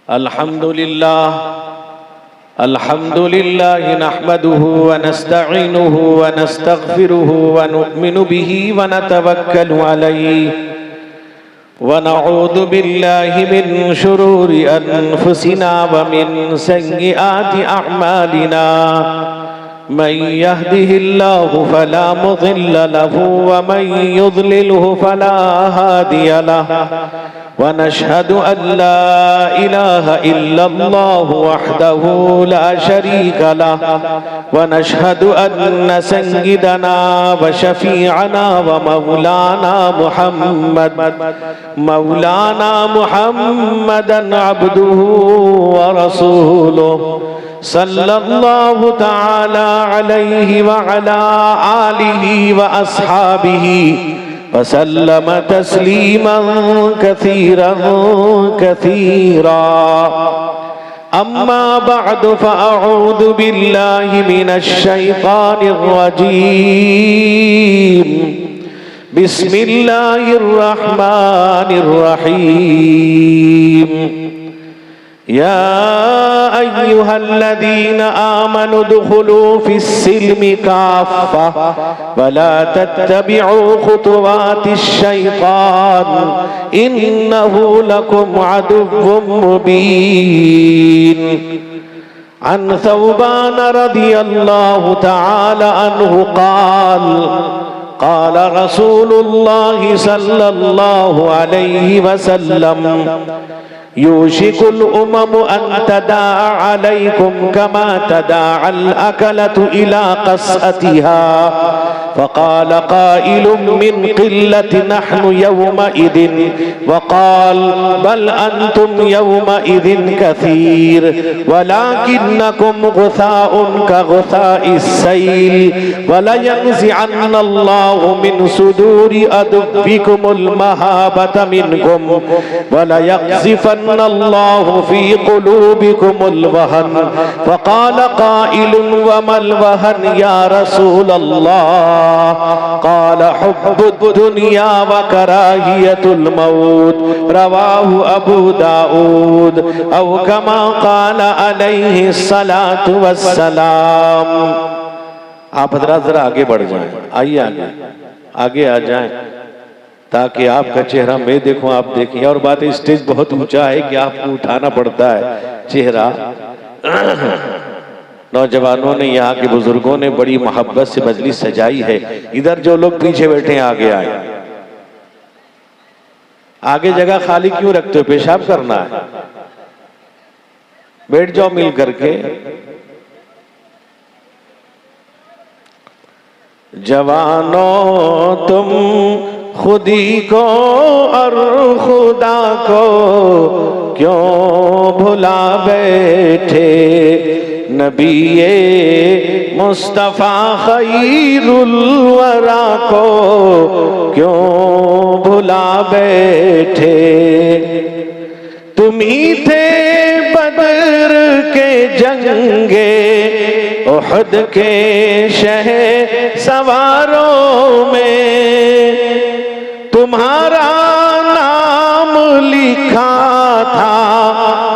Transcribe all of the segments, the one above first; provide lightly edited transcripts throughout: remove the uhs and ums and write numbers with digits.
अल्हम्दुलिल्लाह नहमदुहु व नस्तईनुहु व नस्तगफिरुहु व नु'मिनु बिही व नतवक्कलु अलैहि व नऊज़ु बिल्लाहि मिन शुरूरि अनफुसिना व मिन सय्यिआति अअमालिना मन यहदिहिल्लाहु फला मुज़िल्ल लहु व मन युज़लिलहु फला हादिय लहु व नशहदु अन ला इलाहा इल्लल्लाहु वहदहु ला शरीका लहु व नशहदु अन्न सय्यिदना व शफीअना व मौलाना मुहम्मदन अब्दुहु व रसूलुहु सल्लल्लाहु तआला अलैहि व अला आलिहि व अस्हाबिहि वसल्लम तस्लीमन कसीरन कसीरा अम्मा बअदु फअऊज़ु बिल्लाहि मिनश शैतानिर रजीम बिस्मिल्लाहिर रहमानिर रहीम या अय्युहल्लज़ीना आमनु दुखुलू फिस्सिल्मि काफ़्फ़ा वला तत्तबिउ खुतुवातिश शैतान इन्नहु लकुम अदुव्वुम मुबीन। अन सौबान रज़ियल्लाहु तआला अन्हु क़ाल रसूलुल्लाहि सल्लल्लाहु अलैहि वसल्लम यूशिकुल उममु अन तदाअ अलैकुम कमा तदाअल अकलतु इला क़स्अतिहा फ़क़ाल क़ाइलुम मिन क़िल्लति नहनु यौमइज़िन वक़ाल बल अन्तुम यौमइज़िन कसीर वलाकिन्नकुम गुसाउन कगुसाइस सैल वलयंज़िअन्नल्लाहु मिन सुदूरि अदुव्विकुमुल महाबता मिनकुम वलयक़ज़िफ़न्नल्लाहु फ़ी क़ुलूबिकुमुल वहन फ़क़ाल क़ाइलुन वमल वहन या रसूलल्लाह क़ाल हुब्बुद दुनिया व कराहियतुल मौत रवाहु अबू दाऊद औ कमा क़ाल अलैहि सलातु वस्सलाम। आप हज़रात जरा आगे बढ़ जाएं, आइए आगे आ जाएं ताकि आपका चेहरा मैं देखूं आप देखिए। और बात है स्टेज बहुत ऊंचा है कि आपको उठाना पड़ता है चेहरा। नौजवानों ने, यहाँ के बुजुर्गों ने बड़ी मोहब्बत से मजलिस सजाई है। इधर जो लोग पीछे बैठे हैं आगे आए। आगे जगह खाली क्यों रखते हो? पेशाब करना है, बैठ जाओ मिल करके। जवानों तुम खुदी को और खुदा को क्यों भुला बैठे, नबीए मुस्तफा खैरुल वरा को क्यों भुला बैठे। तुम ही थे बदर के जंगे उहद के शहर सवारों में, तुम्हारा नाम लिखा था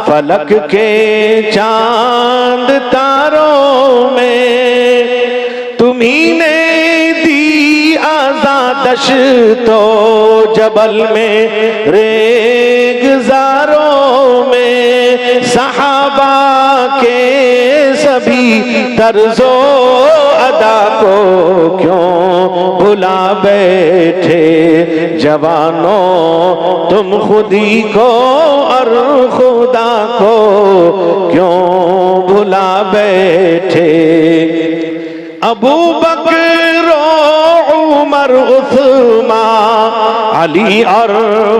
फलक के चांद तारों में। तुम्ही ने दी आज़ादश तो जबल में रेगज़ारों में, सहाबा के सभी तर्ज़ो अदा को क्यों भुला बैठे। जवानों तुम खुदी को और खुदा को क्यों भुला बैठे। अबू बकर उमर उस्मान अली और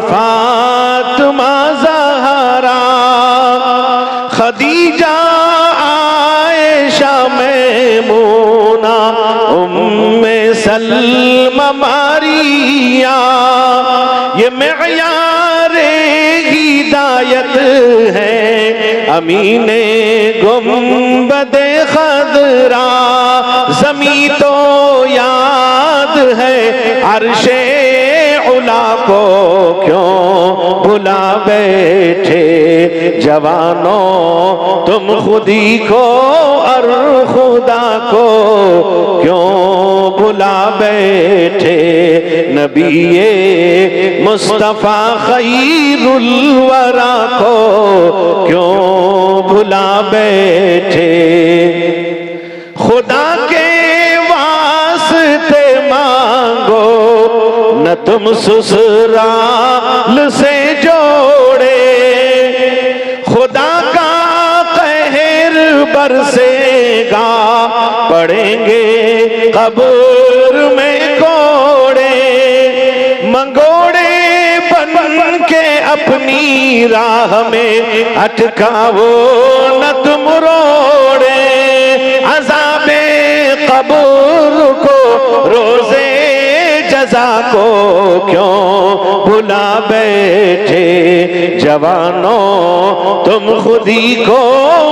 फातिमा ज़हरा, खदीजा आयशा मैमूना उम्मे सलमा मारिया, ये मेयारे हिदायत है अमीने गुंबदे खदरा। ज़मी तो याद है अर्शे उला को क्यों भुला बैठे, जवानों तुम खुदी को और खुदा को क्यों भुला बैठे, नबीए मुस्तफा खैरुल वरा को क्यों भुला बैठे। खुदा के वास्ते मांगो न तुम ससुराल से जोड़े, खुदा का कहर बरसेगा पड़ेंगे कब्र में कोड़े, मंगोड़े बन के अपनी राह में अटकावो न तुम रोड़े, अज़ाबे कब्र को रोज़े जज़ा को क्यों भुला बैठे, जवानों तुम खुदी को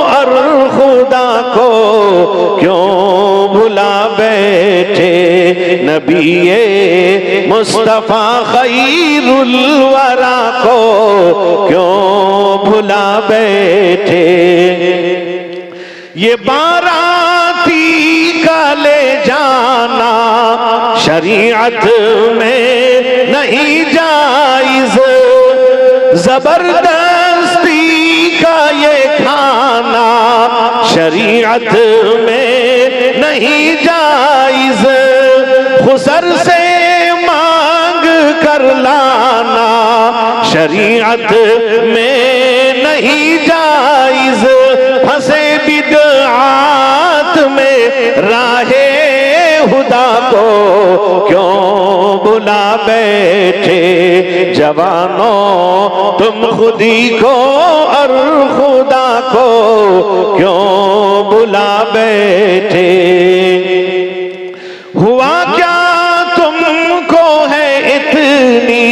और खुदा को क्यों भुला बैठे, नबीए मुस्तफा खैरुल वरा को क्यों भुला बैठे। ये बाराती का ले जाना शरीयत में नहीं जायज, जबरदस्ती का ये खाना शरीयत में नहीं जायज, खुसर से मांग कर लाना शरीयत में नहीं जायज, फंसे बिदआत में राहे खुदा को क्यों बुला बैठे, जवानों तुम खुदी को और खुदा को क्यों बुला बैठे। हुआ क्या तुमको है इतनी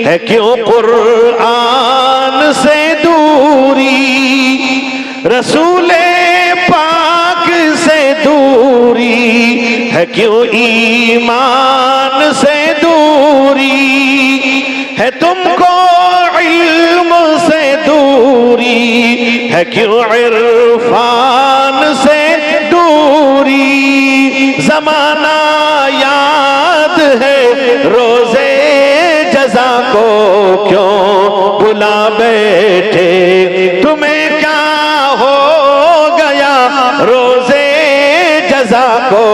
है क्यों कुरान से दूरी, रसूले पाक से दूरी है क्यों ईमान से दूरी, है तुमको इल्म से दूरी है क्यों इरफान से दूरी, जमाना याद है रोजे जज़ा को क्यों बुला बैठे, तुम्हें क्या हो गया रोजे जज़ा को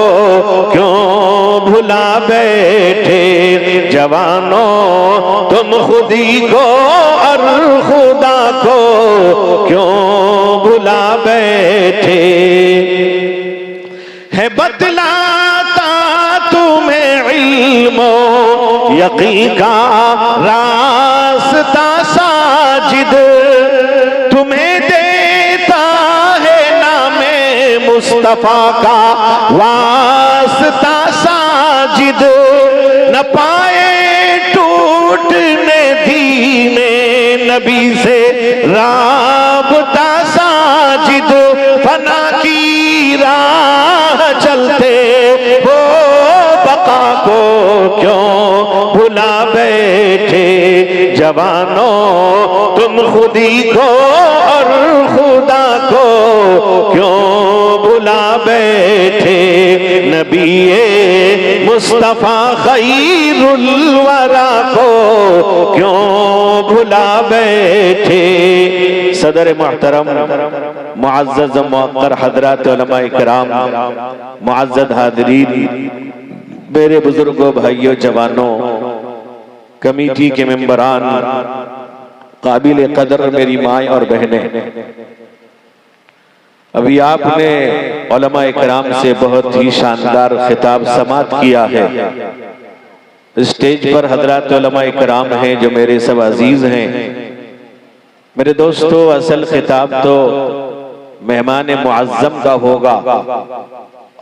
क्यों भुला बैठे, जवानों तुम खुदी को और खुदा को क्यों भुला बैठे। है बतलाता तुम्हें इल्मो यकीन का रास्ता साजिद, तुम्हें देता है नामे मुस्तफा का वास्ता साजिद, न पाए टूटने दीने नबी से राबता साजिद, फना की राह चलते हो बका को क्यों भुला बैठे, जवानों तुम खुदी को और खुदा को क्यों भुला बैठे, नबीए मुस्तफा खैरुल वरा को क्यों भुला बैठे। सदर मोहतरम मुअज़्ज़ज़ मुअक्कर हज़रात उलमाए किराम, मुअज़्ज़ज़ हाज़रीन, मेरे बुजुर्गों, भाइयों, जवानों, कमेटी के मेंबरान, काबिल कदर मेरी माएँ और बहनें, अभी आपने उलमाए किराम से बहुत ही शानदार खिताब समाअत किया है। स्टेज पर हज़रात उलमाए किराम हैं जो मेरे सब अजीज हैं। मेरे दोस्तों, असल खिताब तो मेहमान मुअज़्ज़म का होगा,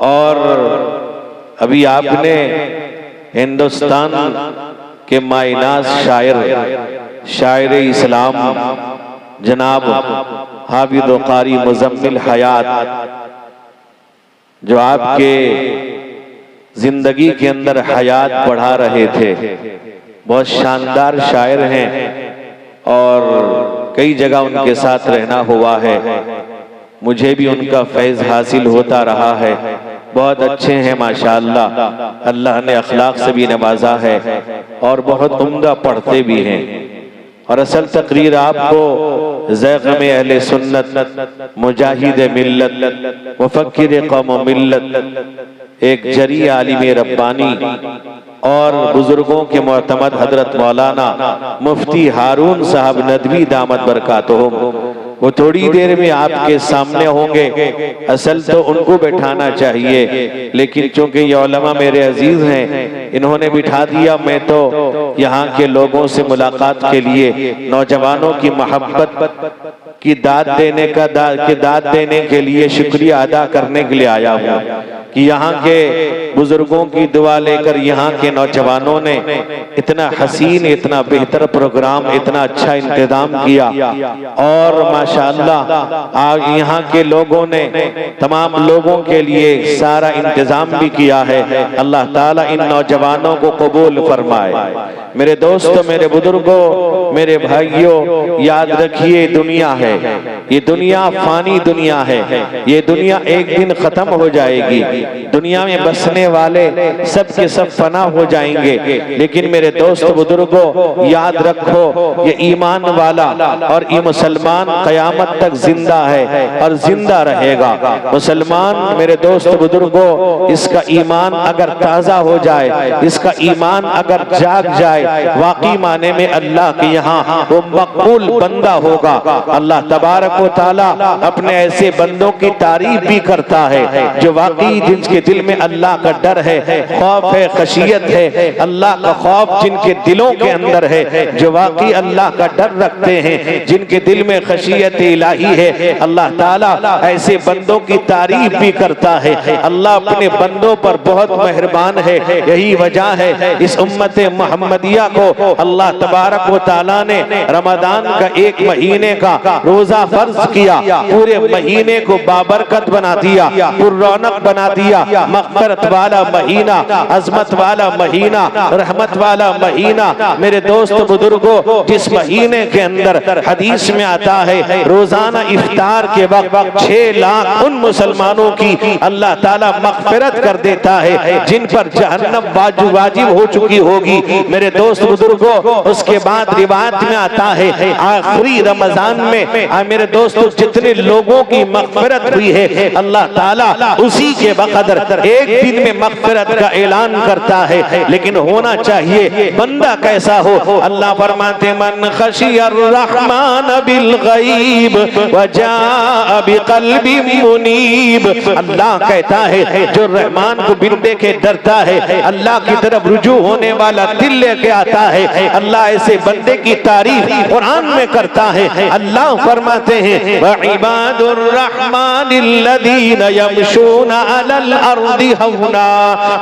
और अभी आपने हिंदुस्तान के मायनाज शायर इस्लाम जनाब हाफिज़ व क़ारी मुज़म्मिल हयात, जो आपके जिंदगी के अंदर हयात बढ़ा रहे थे, बहुत शानदार शायर हैं और कई जगह उनके साथ रहना हुआ है, मुझे भी उनका फैज़ हासिल होता रहा है। बहुत अच्छे हैं माशाअल्लाह, अल्लाह ने अखलाक से भी नवाजा है और बहुत उम्दा पढ़ते भी हैं। और असल तकरीर आपको ज़ैग़ में अहले सुन्नत, मुजाहिद मिल्लत, मुफक्किर कौम मिल्लत, एक जरी आलिम रब्बानी और बुजुर्गों के मुअतमद हजरत मौलाना मुफ्ती हारून साहब नदवी दामत बरकातुहुम, वो थोड़ी देर में आपके सामने होंगे। असल तो उनको बैठाना चाहिए, लेकिन चूंकि ये उलमा मेरे अजीज हैं, इन्होंने बिठा दिया। मैं तो यहाँ के लोगों से मुलाकात के लिए, नौजवानों की मोहब्बत की दाद देने के लिए, शुक्रिया अदा करने के लिए आया हूँ कि यहाँ के बुजुर्गों की दुआ लेकर यहाँ के नौजवानों ने इतना हसीन, इतना बेहतर प्रोग्राम, इतना अच्छा इंतजाम किया। और माशाअल्लाह आज यहाँ के लोगों ने तमाम लोगों के लिए सारा इंतजाम भी किया है। अल्लाह ताला इन नौजवानों को कबूल फरमाए। मेरे दोस्तों, मेरे बुजुर्गों, मेरे भाइयों, याद रखिए दुनिया है, ये दुनिया फानी दुनिया है, ये दुनिया एक दिन खत्म हो जाएगी। दुनिया में बसने वाले सब के सब फना हो जाएंगे, लेकिन मेरे दोस्त बुजुर्गों याद रखो, ये ईमान वाला और ये मुसलमान कयामत तक जिंदा है और जिंदा रहेगा। मुसलमान मेरे दोस्त बुजुर्गों, इसका ईमान अगर ताजा हो जाए, इसका ईमान अगर जाग जाए, वाकई माने में अल्लाह के यहाँ वो मकबूल बंदा होगा। अल्लाह तबारक व तआला अपने ऐसे बंदों की तारीफ भी करता है जो वाकई जिनके दिल में अल्लाह का डर है, खौफ है, खशियत है, अल्लाह का खौफ जिनके दिलों के अंदर है, जो वाकई अल्लाह का डर रखते हैं, जिनके दिल में खशियत इलाही है। अल्लाह ताला ऐसे बंदों की तारीफ भी करता है। अल्लाह अपने बंदों पर बहुत मेहरबान है। यही वजह है इस उम्मत मोहम्मदिया को अल्लाह तबारक व तआला ने रमजान का एक महीने का रोजा फर्ज किया, पूरे महीने को बाबरकत बना दिया, पुररौनक बना दिया, मग़फ़िरत वाला महीना, अज़मत वाला महीना, रहमत वाला महीना। मेरे दोस्त बुजुर्गों, जिस महीने के अंदर हदीस में आता है रोजाना इफ्तार के वक्त 6 लाख उन मुसलमानों की अल्लाह ताला मग़फ़िरत कर देता है जिन पर जहन्नम वाजिब हो चुकी होगी। मेरे दोस्त बुजुर्गों, उसके बाद रिवायत में आता है आखिरी रमजान में मेरे दोस्तों जितने लोगों की मग़फ़िरत हुई है, अल्लाह ताला उसी के बक़दर एक दिन में मग़फ़िरत का ऐलान करता है। लेकिन होना चाहिए बंदा कैसा हो। अल्लाह फरमाते मन खशियर रहमान बिल गैब व जाअ बिक़ल्बिन मुनीब। अल्लाह कहता है जो रहमान को बिन देखे डरता है, अल्लाह की तरफ रुजू होने वाला दिल लेके आता है, अल्लाह ऐसे बंदे की तारीफ कुरान में करता है। अल्लाह फरमाते हैं व इबादुर रहमानिल्लज़ीना यमशूना अलल अर्दि हौना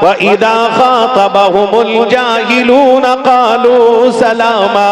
व इज़ा ख़ातबहुमुल जाहिलूना क़ालू सलामा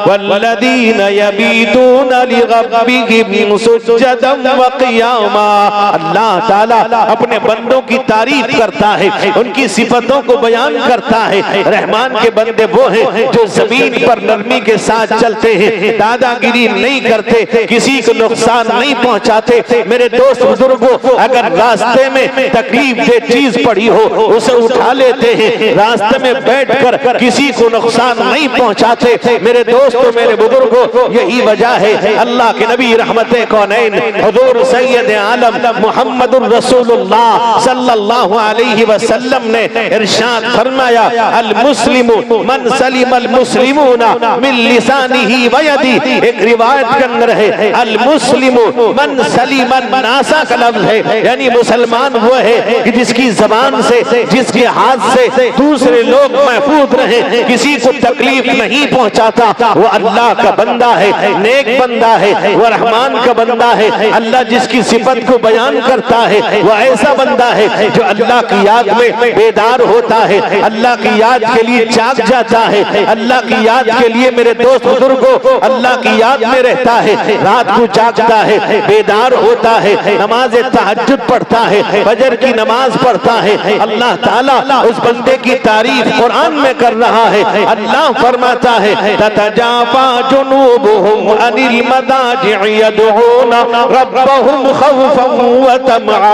वल्लज़ीना यबीतूना लिरब्बिहिम सुज्जदन व क़ियामा। अल्लाह ताला अपने बंदों की तारीफ करता है, उनकी सिफतों को बयान करता है। रहमान के बंदे वो हैं जो जमीन पर नरमी के साथ चलते हैं, दादागिरी नहीं करते, किसी को नुकसान नहीं पहुंचाते। मेरे दोस्त बुजुर्गों, अगर रास्ते में तकलीफ दे चीज पड़ी हो उसे उठा लेते हैं, रास्ते में बैठकर किसी को नुकसान नहीं पहुंचाते। मेरे दोस्तों, मेरे बुजुर्गों, यही वजह है अल्लाह के नबी रहमते कौनैन हुजूर सैयद आलम मुहम्मदुर रसूलुल्लाह सल्लल्लाहु अलैहि वसल्लम ने इरशाद फरमाया अल मुस्लिमु मन सलिमल मुस्लिमूना मिन लिसानिही व यदी। एक रिवायत के अंदर है अल मुस्लिमु मन सलिमन नासा का लफ्ज है, यानी मुसलमान वो है कि जिसकी जबान से, जिसके हाथ से दूसरे लोग महफूज रहे, किसी को तकलीफ नहीं पहुंचाता, वो अल्लाह का बंदा है, नेक बंदा है, वो रहमान का बंदा है। अल्लाह जिसकी सिफत को बयान करता है वो ऐसा बंदा है जो अल्लाह की याद में बेदार होता है, अल्लाह की याद के लिए जाग जाता है, अल्लाह की याद के लिए मेरे दोस्त बुजुर्गों अल्लाह की याद में रहता है, रात को जागता है, बेदार होता है, नमाज तहज्जुद पढ़ता है, फजर की नमाज पढ़ता है, अल्लाह ताला उस बंदे की तारीफ कुरान में कर रहा है। अल्लाह फरमाता है ततजाफा जुनूबुहुम अनिल मदाजि'i यदऊना रब्बहुम खौफन व तमआ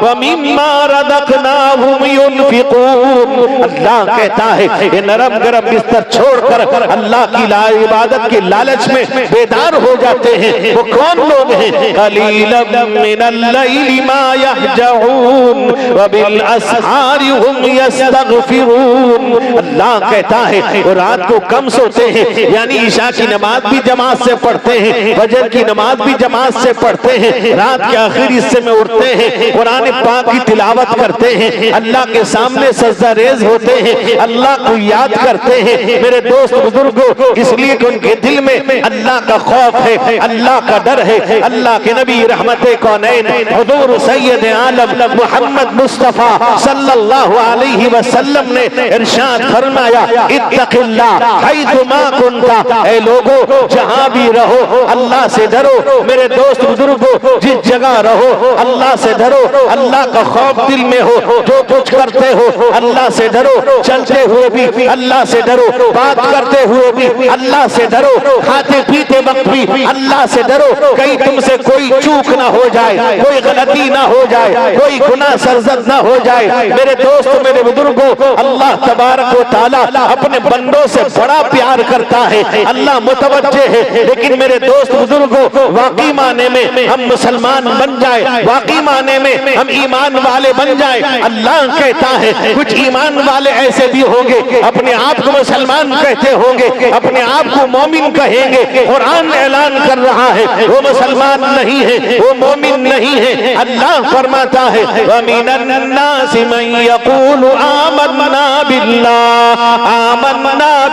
व मिम्मा रज़क़नाहुम युनफिकून। अल्लाह कहता है ये नरम गरम बिस्तर छोड़कर अल्लाह की इबादत के लालच में बेदार हो जाते हैं। वो कौन लोग हैं? कलीलन मिनल लैली मा यहजऊन व बिल असहारी हुम यस्तगफिरून। अल्लाह कहता है वो रात को कम सोते हैं, यानी ईशा की नमाज भी जमात से पढ़ते हैं, फजर की नमाज भी जमात से पढ़ते हैं, रात के आखिरी हिस्से में उठते हैं, कुरान पाक की तिलावत करते हैं, अल्लाह के सामने सजदा रेज होते हैं, अल्लाह को याद करते हैं। मेरे दोस्त बुजुर्गों, इसलिए कि उनके दिल में अल्लाह का खौफ है, अल्लाह का डर है। अल्लाह के नबी रहमते कौनैन हुजूर सैयद आलम मोहम्मद मुस्तफा सल्लल्लाहु अलैहि वसल्लम ने इरशाद फरमाया इत्तक़िल्लाह हैथुमा कुंता। ऐ लोगों, जहां भी रहो अल्लाह से डरो। मेरे दोस्त बुजुर्गों, जिस जगह रहो अल्लाह से डरो, अल्लाह का खौफ दिल में हो। जो कुछ करते हो अल्लाह से डरो, चलते हुए भी अल्लाह से डरो, बात करते हुए भी अल्लाह से डरो, खाते पीते वक्त भी अल्लाह से डरो। कहीं तुमसे कोई चूक ना हो जाए, कोई गलती ना हो जाए, कोई गुनाह सरजद ना हो जाए। मेरे दोस्त, मेरे बुजुर्गों, अल्लाह तबारक व तआला अपने बंदों से बड़ा प्यार करता है, अल्लाह मुतवज्जे है। लेकिन मेरे दोस्त बुजुर्गों, वाकई माने में हम मुसलमान बन जाए, वाकई माने में हम ईमान वाले बन जाए। अल्लाह कहता है कुछ ईमान वाले ऐसे भी होंगे, अपने आप को मुसलमान कहते होंगे, अपने आप को मोमिन कहेंगे। कुरान ऐलान कर रहा है वो मुसलमान नहीं है, वो मोमिन नहीं है। अल्लाह फरमाता है वमिनन नासि मन यक़ूलु आमन्ना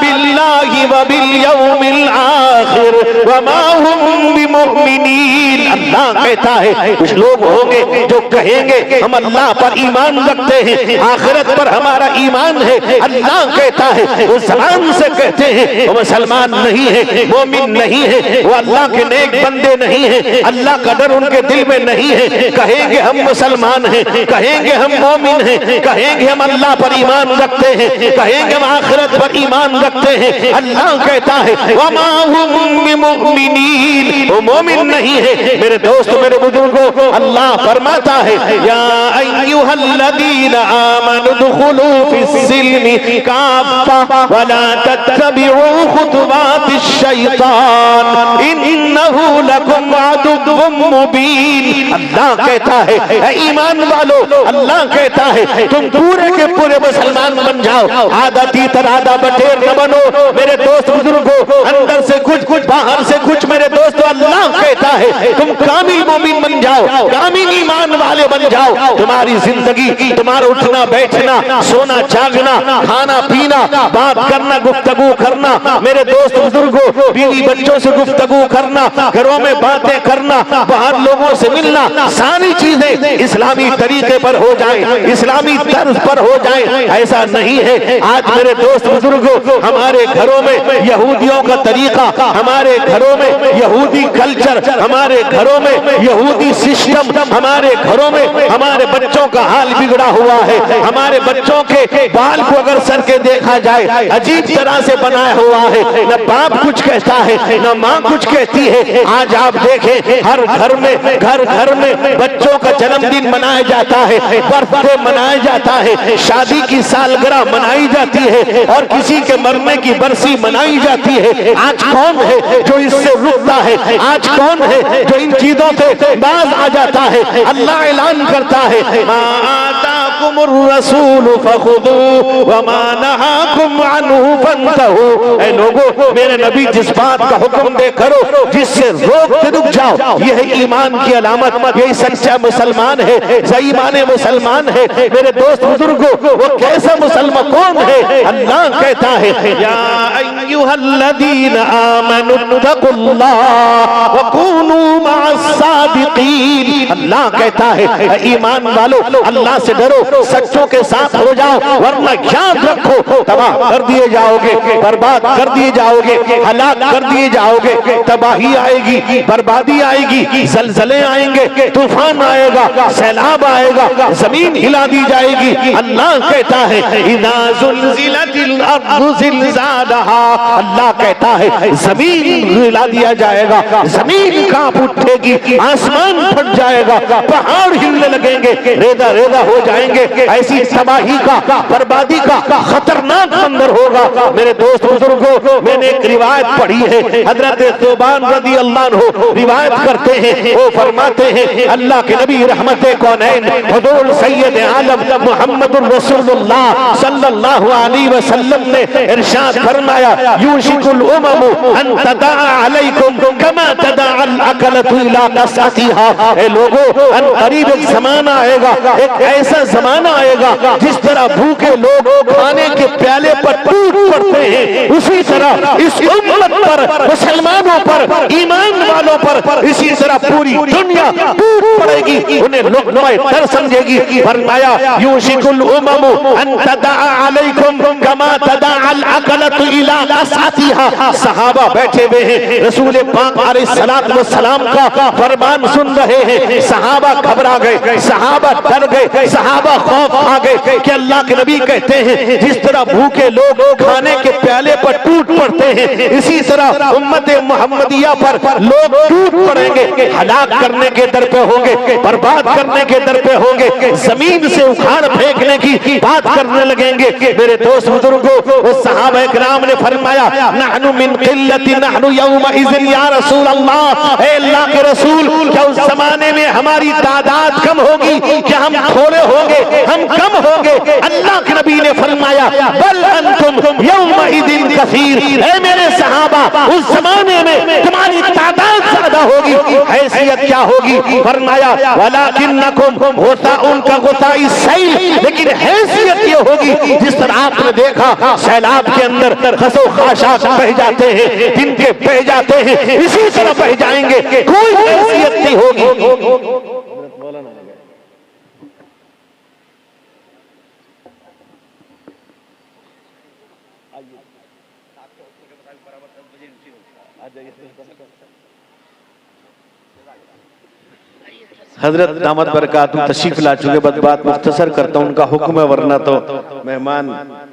बिल्लाहि व बिल यौमिल आखिर व मा हुम बिमुमिनीन। अल्लाह कहता है कुछ लोग होंगे जो कहेंगे हम अल्लाह पर ईमान रखते हैं, आखिरत पर हमारा ईमान है। अल्लाह कहता है वो ज़बान से कहते हैं वो मुसलमान नहीं है, मोमिन नहीं है, वो अल्लाह के नेक बंदे नहीं है, अल्लाह का डर उनके दिल में नहीं है। कहेंगे हम मुसलमान हैं, कहेंगे हम मोमिन हैं, कहेंगे हम अल्लाह पर ईमान रखते हैं, कहेंगे हम आखिरत पर ईमान रखते हैं। अल्लाह कहता है वमा हुम बिमुमिनीन, वो मोमिन नहीं है। मेरे दोस्त, मेरे बुजुर्गों, अल्लाह फरमाता है या अय्युहल्लज़ीना आमनु दुखुलू फिस्सिल्मि काफ़्फा वला तत्तबिउ खुतुवातिश शैतान इन्नहु लकुम अदुव्वुम मुबीन। अल्लाह कहता है ईमान वालों, अल्लाह कहता है तुम पूरे के पूरे मुसलमान बन जाओ, आधा तीतर आधा बटेर न बनो। मेरे दोस्त बुजुर्गों, अंदर से कुछ बाहर से कुछ। मेरे दोस्तों, अल्लाह कहता है तुम कामिल मोमिन बन जाओ, कामिल ईमान वाले बन जाओ। तुम्हारी जिंदगी, तुम्हारा उठना बैठना, सोना जागना, खाना पीना, बात करना, गुफ्तगू करना, मेरे दोस्त बुजुर्गों, बीवी बच्चों से गुफ्तगू करना, घरों में बातें करना, बाहर लोगों से मिलना, सारी चीजें इस्लामी तरीके पर हो जाए, इस्लामी तर्ज पर हो जाए। ऐसा नहीं है। आज मेरे दोस्त बुजुर्गों, हमारे घरों में यहूदियों का तरीका, हमारे घरों में यहूदी कल्चर, हमारे घरों में यहूदी सिस्टम, हमारे घरों में हमारे बच्चों का हाल बिगड़ा हुआ है। हमारे बच्चों के बाल को अगर सर के देखा जाए अजीब तरह से बनाया हुआ है, न बाप कुछ कहता है न माँ कुछ कहती है। आज आप देखें हर घर में बच्चों का जन्मदिन मनाया जाता है, बर्थडे मनाया जाता है, शादी की सालगिरह मनाई जाती है और किसी के मरने की बरसी मनाई जाती है। आज कौन है जो इससे रुकता है? आज कौन है जो इन चीजों से बाज आ जाता है? अल्लाह ऐलान करता है मा आताकुमुर रसूल फखुदू व मा नहाकुम अन्हु फंतहू। ऐ लोगों, मेरे नबी जिस बात का हुक्म दे करो, जिससे रोकते रुक जाओ, यह है ईमान की अलामत, यही सच्चा मुसलमान है, सही माने मुसलमान है। मेरे दोस्त बुजुर्गों, वो कैसा मुसलमान कौन है? अल्लाह कहता है या अय्युहल्लज़ीना आमनु तक़ुल्लाह व कूनू मअस सादिक़ीन। अल्लाह कहता है ईमान वालों अल्लाह से डरो, सच्चों के साथ हो जाओ, वरना याद रखो तबाह कर दिए जाओगे, बर्बाद कर दिए जाओगे, हलाक कर दिए जाओगे। तबाही आएगी, बर्बादी आएगी, जलजले आएंगे, तूफान आएगा, सैलाब आएगा, जमीन हिला दी जाएगी। अल्लाह कहता है इज़ा ज़ुलज़िलतिल अर्ज़ु ज़िलज़ालहा, अल्लाह कहता है जमीन हिला दिया जाएगा, जमीन कांप उठेगी, आसमान फट जाएगा, पहाड़ हिलने लगेंगे, रेदा रेदा हो जाएंगे। ऐसी तबाही का, बर्बादी का खतरनाक मंजर होगा। मेरे दोस्त बुजुर्गों, मैंने एक रिवायत पढ़ी है, हजरत ज़ुबान रज़ी अल्लाह अन्हु रिवायत करते हैं, वो फरमाते हैं अल्लाह के नबी रहमत कौनैन हुजूर सैयद आलम मुहम्मदुर रसूलुल्लाह सल्लल्लाहु अलैहि वसल्लम ने इरशाद फरमाया यूशिकुल उममु अन तदा अलैकुम कमा तदा अल अकलतु इला कसतिहा। ए लोगों, अन करीब एक ज़माना आएगा, एक ऐसा ज़माना आएगा जिस तरह भूखे लोग खाने के प्याले पर टूट पड़ते हैं, उसी तरह इस उम्मत पर, मुसलमानों पर, ईमान वालों पर इसी तरह पूरी दुनिया टूट पड़ेगी, उन्हें लुक़्माए तर समझेगी। फरमाया यूशिकुल उममु अन तदा अलैकुम कमा तदा अल अकलतु इला कसतिहा। सहाबा बैठे हुए हैं, रसूल पाक अलैहिस्सलातु वस्सलाम का फरमान सुन रहे हैं। सहाबा घबरा गए, सहाबा डर गए, सहाबा खौफ आ गए कि अल्लाह के नबी कहते हैं जिस तरह भूखे लोग खाने के प्याले पर टूट पड़ते हैं, इसी तरह उम्मत मुहम्मदिया पर लोग टूट पड़ेंगे, हलाक करने के दर पे होंगे, बर्बाद करने के दर पे होंगे, जमीन से उखाड़ फेंकने की बात करने लगेंगे। मेरे दोस्त बुजुर्गों, उस सहाबा इकराम ने फरमाया नहनु मिन क़िल्लति नहनु यौमा इज़िन या रसूल अल्लाह, ए अल्लाह के रसूल, क्या उस जमाने में हमारी तादाद कम होगी, क्या हम थोड़े होंगे, हम कम होंगे? अल्लाह के नबी ने फरमाया बल अंतुम यौमा इज़िन कसीर, ए मेरे सहाबा, उस जमाने में तुम्हारी तादाद ज्यादा होगी। हैसियत क्या होगी? फरमाया वलाकिन्नकुम गुसाउन का गुसाई सैल, लेकिन हैसियत ये होगी जिस तरह आपने देखा सैलाब के अंदर खसो खाशात बह जाते हैं, तिनके बह जाते हैं, इसी तरह बह जाएंगे, कोई हैसियत नहीं होगी। हजरत दामद बरकातहू तशरीफ ला चुके, बस बात मुख्तसर करता हूँ, उनका हुक्म है, वरना तो मेहमान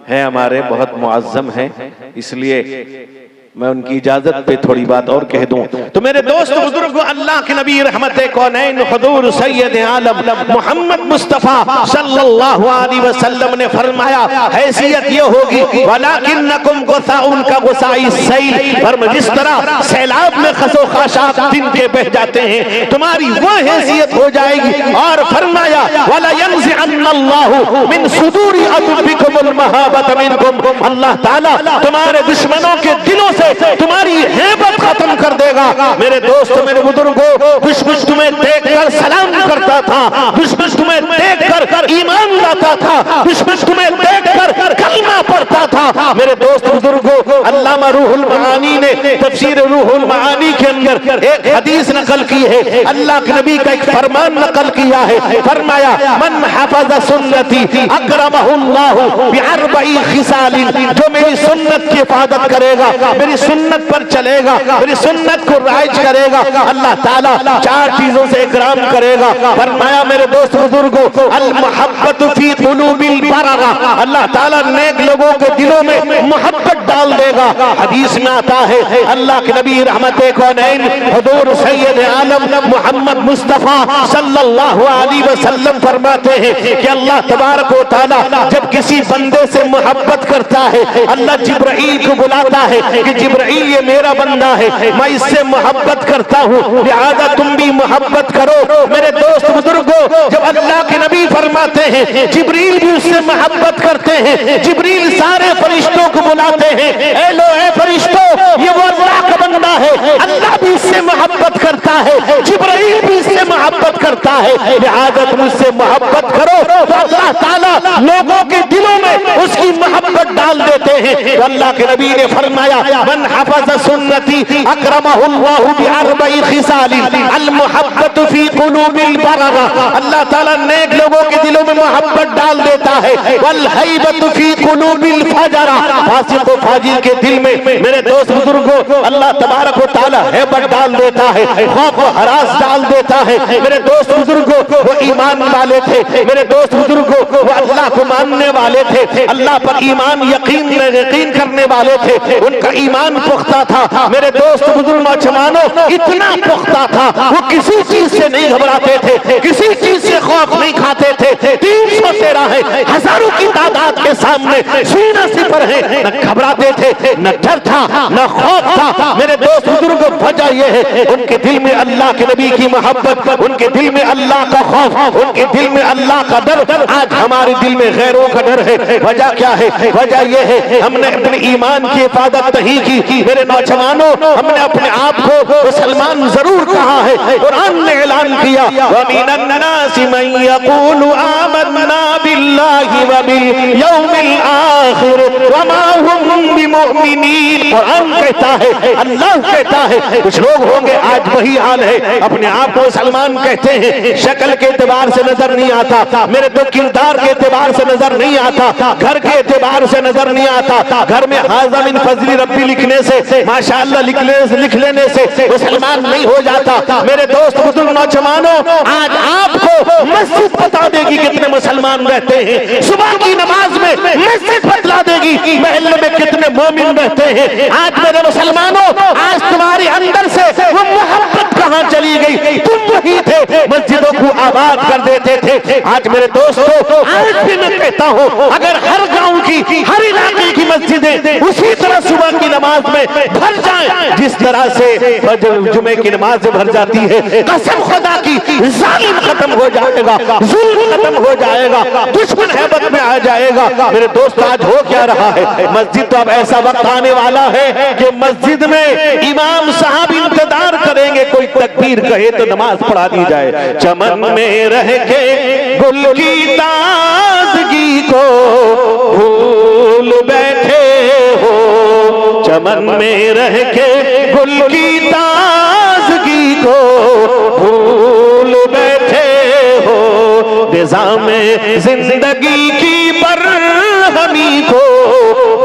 हैं हमारे, बहुत मुअज़्ज़म हैं, इसलिए मैं उनकी इजाजत पे थोड़ी बात और कह दूं। तो मेरे दोस्त बुजुर्ग, अल्लाह के नबी रहमत कौनैन हुजूर सैयद आलम मोहम्मद मुस्तफा सल्लल्लाहु अलैहि वसल्लम ने फरमाया हैसियत ये होगी वलाकिन्नकुम गुसाउन का गुसाई सैल, फरमा जिस तरह सैलाब में खसो खाशात तिनके बह जाते हैं, तुम्हारी वो हैसियत हो जाएगी। और फरमाया वला यंज़िअन्नल्लाहु मिन सुदूरि अदुबिकुमुल महाबत मिनकुम, अल्लाह ताला तुम्हारे दुश्मनों के दिलों से तुम्हारी हेबत खत्म कर देगा। मेरे दोस्त, मेरे बुजुर्गों, दुश्मन तुम्हें देखकर सलाम करता था, दुश्मन तुम्हें देखकर ईमान लाता था, दुश्मन तुम्हें देखकर कलमा पढ़ता था। मेरे दोस्त बुजुर्गों, अल्लामा रूहुल मआनी ने तफसीर रूहुल मआनी के अंदर एक हदीस नकल की है, अल्लाह के नबी का एक फरमान नकल किया है। फरमाया मन हफ़ज़ सुन्नती अकरमहुल्लाहु बिअरबई खिसालिन, जो मेरी सुन्नत की हिफाजत करेगा, मेरी सुन्नत पर चलेगा, मेरी सुन्नत को राइज करेगा, अल्लाह ताला चार चीजों से इकराम करेगा। फरमाया मेरे दोस्त बुजुर्गों, अल मोहब्बत फी कुलूबिल बररा, अल्लाह ताला नेक लोगों के दिलों में मोहब्बत डाल देगा। हदीस में आता है अल्लाह के नबी रहमत कौनैन हुजूर सैयद आलम मोहम्मद मुस्तफा सल्लल्लाहु अलैहि वसल्लम फरमाते हैं कि अल्लाह तबारक व तआला जब किसी बंदे से मोहब्बत करता है, अल्लाह जिब्राइल को बुलाता है कि जिब्राइल ये मेरा बंदा है, मैं इससे मोहब्बत करता हूँ, लिहाजा तुम भी मोहब्बत करो। मेरे दोस्त बुजुर्गों, जब अल्लाह के नबी फरमाते हैं जिब्रील भी उससे मोहब्बत करते हैं, जिब्रील सारे फरिश्तों को बुलाते हैं, ए लो ए फरिश्तों, ये वो अल्लाह का बंदा है, अल्लाह भी इससे मोहब्बत करता है, जिब्राइल भी इससे मोहब्बत करता है, लिहाजा तुम उससे मोहब्बत करो। तो अल्लाह ताला लोगों के दिलों में उसकी मोहब्बत डाल देते हैं। तो अल्लाह के नबी ने फरमाया मन हफ़ज़ सुन्नती अकरमहुल्लाहु बिअरबई खिसालिन, अल मोहब्बत फी कुलूबिल बररा, अल्लाह ताला नेक लोगों के दिलों में मोहब्बत डाल देता है। वल हैबत फी कुलूबिल फजरा, फासिक व फाजिर के दिल में मेरे दोस्त बुजुर्गों अल्लाह तबारक व तआला हैबत डाल देता है, खौफ व हरास डाल देता है। मेरे दोस्त बुजुर्गों वो ईमान वाले थे, मेरे दोस्त बुजुर्गों वो अल्लाह को मानने वाले थे, अल्लाह पर ईमान यकीन करने वाले थे, उनका ईमान पुख्ता था। मेरे दोस्त बुजुर्ग नौजवानों इतना पुख्ता था वो किसी चीज से नहीं घबराते थे, किसी चीज से खौफ नहीं खाते थे। 313 है, हजारों की तादाद के सामने सीना सिपर है, न घबराते थे, न डर था, न खौफ था। मेरे दोस्त बुजुर्ग वजह यह है उनके दिल में अल्लाह के नबी की मोहब्बत, उनके दिल में अल्लाह का खौफ, उनके दिल में अल्लाह का डर। आज हमारे दिल में गैरों का डर है। वजह क्या है? वजह यह है हमने अपने ईमान की हिफाजत नहीं की। मेरे नौजवानों हमने अपने आप को मुसलमान जरूर कहा है, कुरान ने ऐलान किया वमिनन नासि मन यक़ूलु आमन्ना बिल्लाहि व बिल यौमिल आखिर वमा हुम बिमुमिनीन। कुरान कहता है, अल्लाह कहता है, कुछ लोग होंगे आज वही हाल है, अपने आप को मुसलमान कहते हैं, शक्ल के एतबार से नजर नहीं आता, मेरे तो किरदार के एतबार से नजर नहीं आता, घर के एतबार से नजर नहीं आता। घर में हाज़ा मिन फज़ली रब्बी लिखने से, माशाअल्लाह लिख लेने से मुसलमान नहीं हो जाता। मेरे दोस्त बुजुर्ग नौजवानों आज आपको मस्जिद बता देगी कितने मुसलमान रहते हैं, सुबह की नमाज में मस्जिद बतला देगी महल्ले में कितने मोमिन रहते हैं। आज मेरे मुसलमानों आज तुम्हारे अंदर से वो मोहब्बत कहां चली गई? तुम वही थे मस्जिदों को आबाद कर देते थे। आज मेरे दोस्तों आज भी मैं कहता हूं अगर हर गांव की हर इलाके की मस्जिदें उसी तरह सुबह की नमाज में भर जाएं जिस तरह से जुमे की नमाज भर जाती है, कसम खुदा की जालिम खत्म हो जाएगा, जुल्म खत्म हो जाएगा, दुश्मन हैबत में आ जाएगा। मेरे दोस्त आज हो क्या रहा है? मस्जिद तो अब ऐसा वक्त आने वाला है कि मस्जिद में इमाम साहब इंतजार करेंगे कोई तकबीर कहे तो नमाज पढ़ा दी जाए। चमन में रह के गुल की ताजगी को भूल बैठे हो, चमन में रह के गुल की ताजगी को भूल बैठे हो, निज़ाम जिंदगी की बरहमी को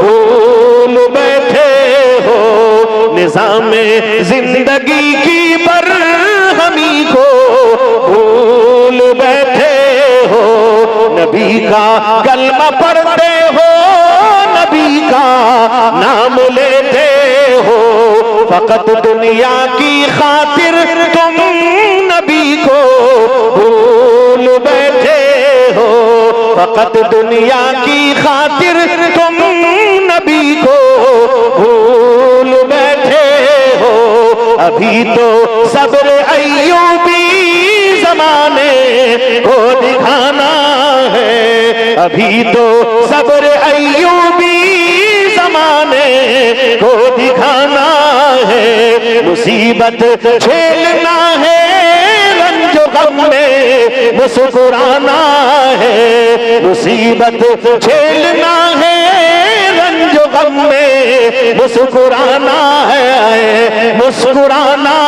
भूल बैठे हो, निज़ाम जिंदगी की बरहमी को भूल बैठे हो। नबी का कलमा पढ़ते हो, नबी का नाम लेते हो, फकत दुनिया की खातिर तुम नबी को भूल बैठे हो, फकत दुनिया की खातिर तुम नबी को भूल बैठे हो। अभी तो सब्र अय्यूबी ज़माने को दिखाना है, अभी तो सब्र अय्यूबी ज़माने को दिखाना है। मुसीबत झेलना है, रंजो गम में मुस्कुराना है, मुसीबत झेलना है, रंजो गम में मुस्कुराना है, मुस्कुराना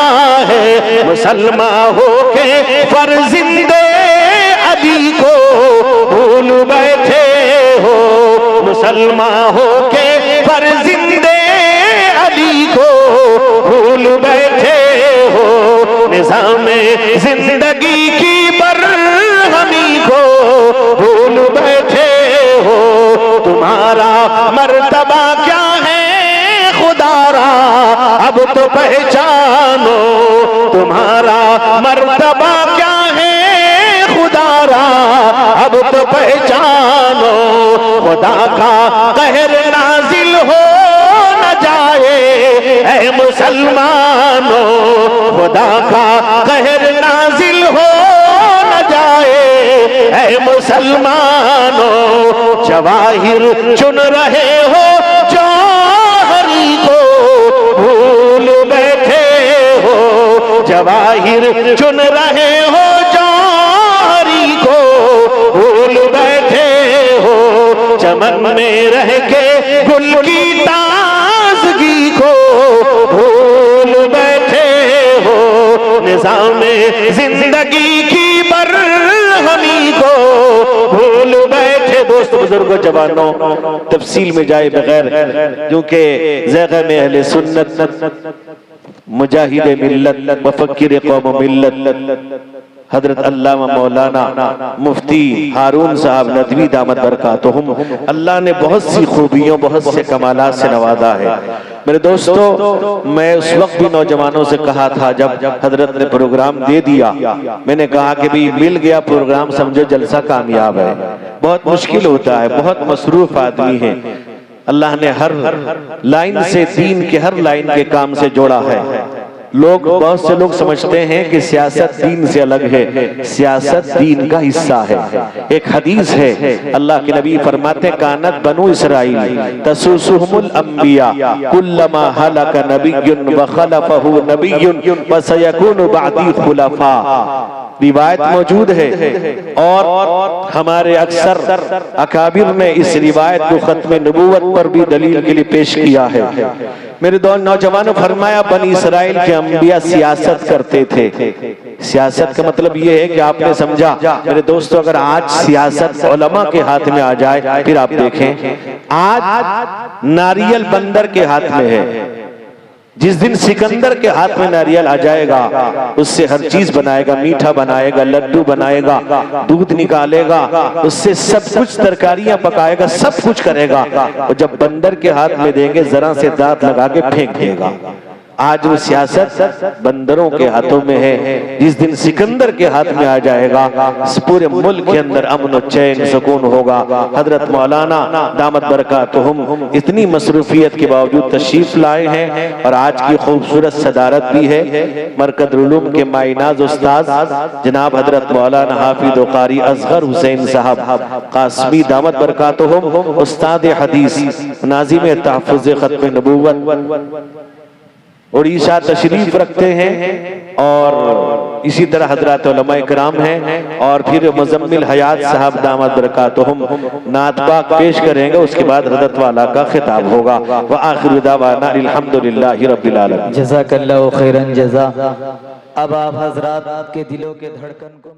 है। मुसलमान होके फर्जिंदे अली को भूल बैठे हो, मुसलमान होके फर्जिंदे अली को भूल बैठे हो, निज़ाम जिंदगी की बरहमी को भूल बैठे हो। तुम्हारा मर्तबा क्या है खुदारा अब तो पहचानो, तुम्हारा मर्तबा क्या है खुदारा अब तो पहचानो। खुदा का कहर नाजिल हो न जाए ऐ मुसलमानों, खुदा का कहर नाजिल हो न जाए ऐ मुसलमानों। जवाहिर चुन रहे हो जौहरी को भूल बैठे हो, जवाहिर चुन रहे हो जौहरी को भूल बैठे हो। चमन में रह के गुल की ताजगी को भूल बैठे हो, निजाम जिंदगी की बरहमी को भूल बैठे। दोस्त बुजुर्गों जवानों, तफसील में जाए बगैर, क्योंकि ज़ैग़ में अहले सुन्नत मुजाहिद मिल्लत मुफक्किर कौम मिल्लत हजरत अल्लामा मौलाना मुफ्ती हारून साहब नदवी दामत बरकातुहुम, अल्लाह ने बहुत सी खूबियों, बहुत से कमालात से नवाजा है। मेरे दोस्तों, मैं उस वक्त भी नौजवानों से कहा था जब हजरत ने प्रोग्राम दे दिया, मैंने कहा कि भाई मिल गया प्रोग्राम, समझो जलसा कामयाब है। बहुत मुश्किल होता है, बहुत मसरूफ आदमी है। अल्लाह ने हर लाइन से, दीन के हर लाइन के काम से जोड़ा है। बहुत से लोग समझते हैं कि सियासत दीन से अलग है, सियासत दीन का हिस्सा है। एक हदीस है, अल्लाह के नबी फरमाते, कानत बनु इसराइल तसुसुहुमुल अंबिया कुल्लमा हलक नबियुन व खलफहु नबियुन व सयकुनु बादी खुलफा। रिवायत मौजूद है और हमारे अक्सर अकाबिर ने इस रिवायत को खत्म नबूवत पर भी दलील के लिए पेश किया है। मेरे दो नौजवानों, फरमाया बनी इसराइल के अंबिया सियासत करते थे। सियासत का मतलब ये है कि आपने समझा मेरे दोस्तों, अगर आज सियासत उलमा के हाथ में आ जाए, फिर आप देखें आज नारियल बंदर के हाथ में है। जिस दिन सिकंदर के हाथ में नारियल आ जाएगा, उससे हर चीज बनाएगा, मीठा बनाएगा, लड्डू बनाएगा, दूध निकालेगा, उससे सब कुछ तरकारियां पकाएगा, सब कुछ करेगा। और जब बंदर के हाथ में देंगे, जरा से दांत लगा के फेंक देगा। आज वो सियासत बंदरों के हाथों में है। जिस दिन सिकंदर के हाथ में आ जाएगा, इस पूरे मुल्क के अंदर अमन और चैन सुकून होगा। हजरत मौलाना दामत बरकातुहुम इतनी मसरूफियत के बावजूद तशरीफ लाए हैं और आज की खूबसूरत सदारत भी है। मरकज़ुल उलूम के माइनाज उस्ताद जनाब हजरत मौलाना हाफिज व कारी असगर हुसैन साहब कासमी दामत बरकातुहुम, उस्ताद हदीस, नाज़िम तहफ़्फ़ुज़ ख़त्म नबूवत, उड़ीसा तशरीफ रखते हैं। और इसी तरह हजरत उलमा इकराम हैं। और फिर मुज़म्मिल हयात साहब दामत बरकातुहुम नात पाक पेश करेंगे, उसके बाद हजरत वाला का खिताब होगा। व आखिर दावाना अल्हम्दुलिल्लाहि रब्बिल आलमीन। जज़ाकल्लाहु खैरन जज़ा। अब आप हजरात के दिलों के धड़कन को